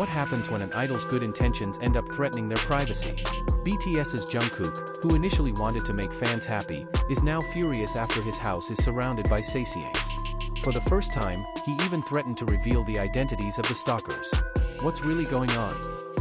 What happens when an idol's good intentions end up threatening their privacy? BTS's Jungkook, who initially wanted to make fans happy, is now furious after his house is surrounded by Sasaengs. For the first time, he even threatened to reveal the identities of the stalkers. What's really going on?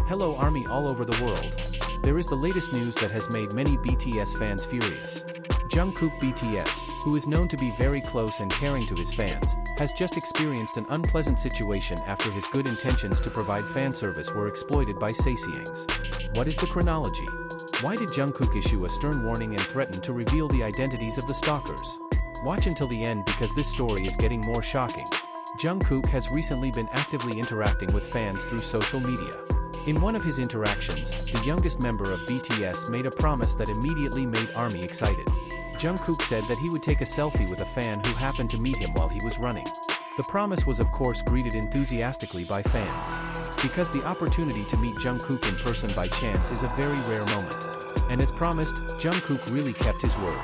Hello ARMY all over the world. There is the latest news that has made many BTS fans furious. Jungkook BTS, who is known to be very close and caring to his fans, has just experienced an unpleasant situation after his good intentions to provide fan service were exploited by Sasaengs. What is the chronology? Why did Jungkook issue a stern warning and threaten to reveal the identities of the stalkers? Watch until the end because this story is getting more shocking. Jungkook has recently been actively interacting with fans through social media. In one of his interactions, the youngest member of BTS made a promise that immediately made ARMY excited. Jungkook said that he would take a selfie with a fan who happened to meet him while he was running. The promise was of course greeted enthusiastically by fans. Because the opportunity to meet Jungkook in person by chance is a very rare moment. And as promised, Jungkook really kept his word.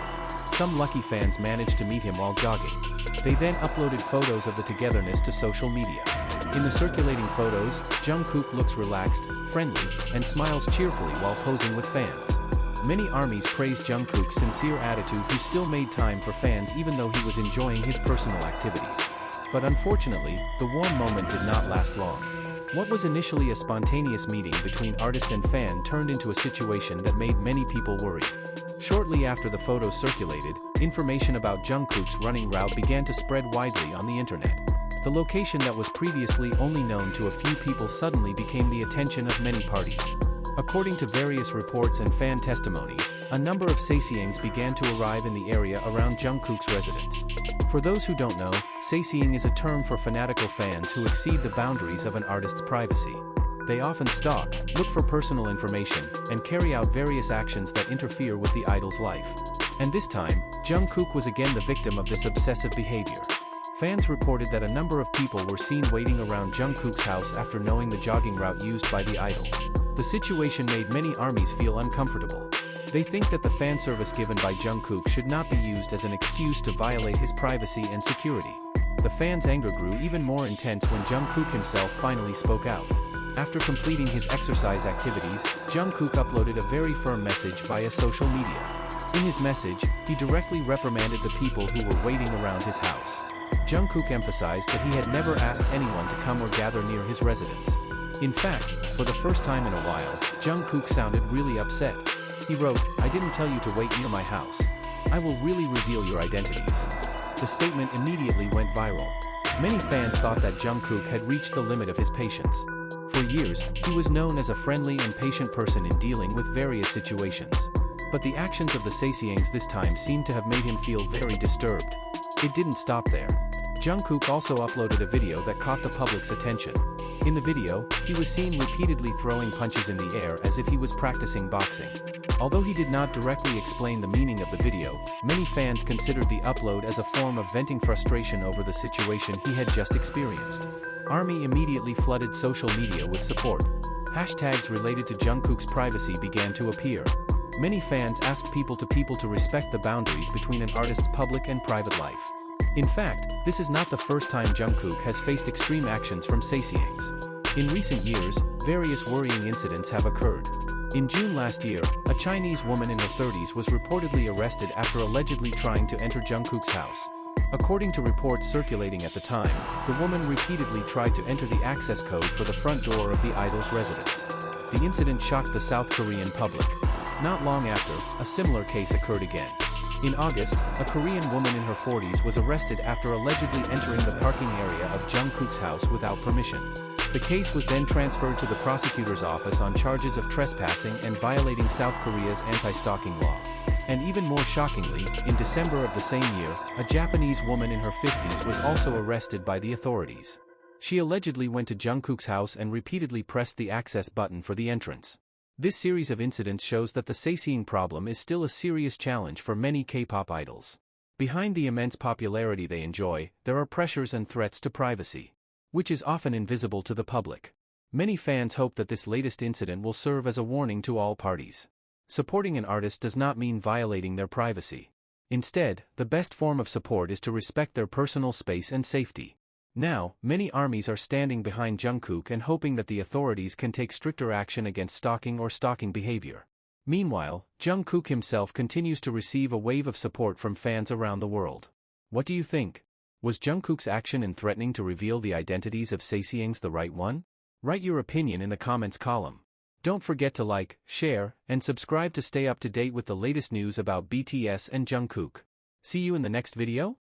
Some lucky fans managed to meet him while jogging. They then uploaded photos of the togetherness to social media. In the circulating photos, Jungkook looks relaxed, friendly, and smiles cheerfully while posing with fans. Many ARMYs praised Jungkook's sincere attitude, who still made time for fans even though he was enjoying his personal activities. But unfortunately, the warm moment did not last long. What was initially a spontaneous meeting between artist and fan turned into a situation that made many people worried. Shortly after the photos circulated, information about Jungkook's running route began to spread widely on the internet. The location that was previously only known to a few people suddenly became the attention of many parties. According to various reports and fan testimonies, a number of Sasaengs began to arrive in the area around Jungkook's residence. For those who don't know, Sasaeng is a term for fanatical fans who exceed the boundaries of an artist's privacy. They often stalk, look for personal information, and carry out various actions that interfere with the idol's life. And this time, Jungkook was again the victim of this obsessive behavior. Fans reported that a number of people were seen waiting around Jungkook's house after knowing the jogging route used by the idol. The situation made many ARMYs feel uncomfortable. They think that the fan service given by Jungkook should not be used as an excuse to violate his privacy and security. The fans' anger grew even more intense when Jungkook himself finally spoke out. After completing his exercise activities, Jungkook uploaded a very firm message via social media. In his message, he directly reprimanded the people who were waiting around his house. Jungkook emphasized that he had never asked anyone to come or gather near his residence. In fact, for the first time in a while, Jungkook sounded really upset. He wrote, "I didn't tell you to wait near my house. I will really reveal your identities." The statement immediately went viral. Many fans thought that Jungkook had reached the limit of his patience. For years, he was known as a friendly and patient person in dealing with various situations. But the actions of the Sasaengs this time seemed to have made him feel very disturbed. It didn't stop there. Jungkook also uploaded a video that caught the public's attention. In the video, he was seen repeatedly throwing punches in the air as if he was practicing boxing. Although he did not directly explain the meaning of the video, many fans considered the upload as a form of venting frustration over the situation he had just experienced. ARMY immediately flooded social media with support. Hashtags related to Jungkook's privacy began to appear. Many fans asked people to respect the boundaries between an artist's public and private life. In fact, this is not the first time Jungkook has faced extreme actions from Sasaengs. In recent years, various worrying incidents have occurred. In June last year, a Chinese woman in her 30s was reportedly arrested after allegedly trying to enter Jungkook's house. According to reports circulating at the time, the woman repeatedly tried to enter the access code for the front door of the idol's residence. The incident shocked the South Korean public. Not long after, a similar case occurred again. In August, a Korean woman in her 40s was arrested after allegedly entering the parking area of Jungkook's house without permission. The case was then transferred to the prosecutor's office on charges of trespassing and violating South Korea's anti-stalking law. And even more shockingly, in December of the same year, a Japanese woman in her 50s was also arrested by the authorities. She allegedly went to Jungkook's house and repeatedly pressed the access button for the entrance. This series of incidents shows that the Sasaeng problem is still a serious challenge for many K-pop idols. Behind the immense popularity they enjoy, there are pressures and threats to privacy, which is often invisible to the public. Many fans hope that this latest incident will serve as a warning to all parties. Supporting an artist does not mean violating their privacy. Instead, the best form of support is to respect their personal space and safety. Now, many armies are standing behind Jungkook and hoping that the authorities can take stricter action against stalking or stalking behavior. Meanwhile, Jungkook himself continues to receive a wave of support from fans around the world. What do you think? Was Jungkook's action in threatening to reveal the identities of Sasaengs the right one? Write your opinion in the comments column. Don't forget to like, share, and subscribe to stay up to date with the latest news about BTS and Jungkook. See you in the next video?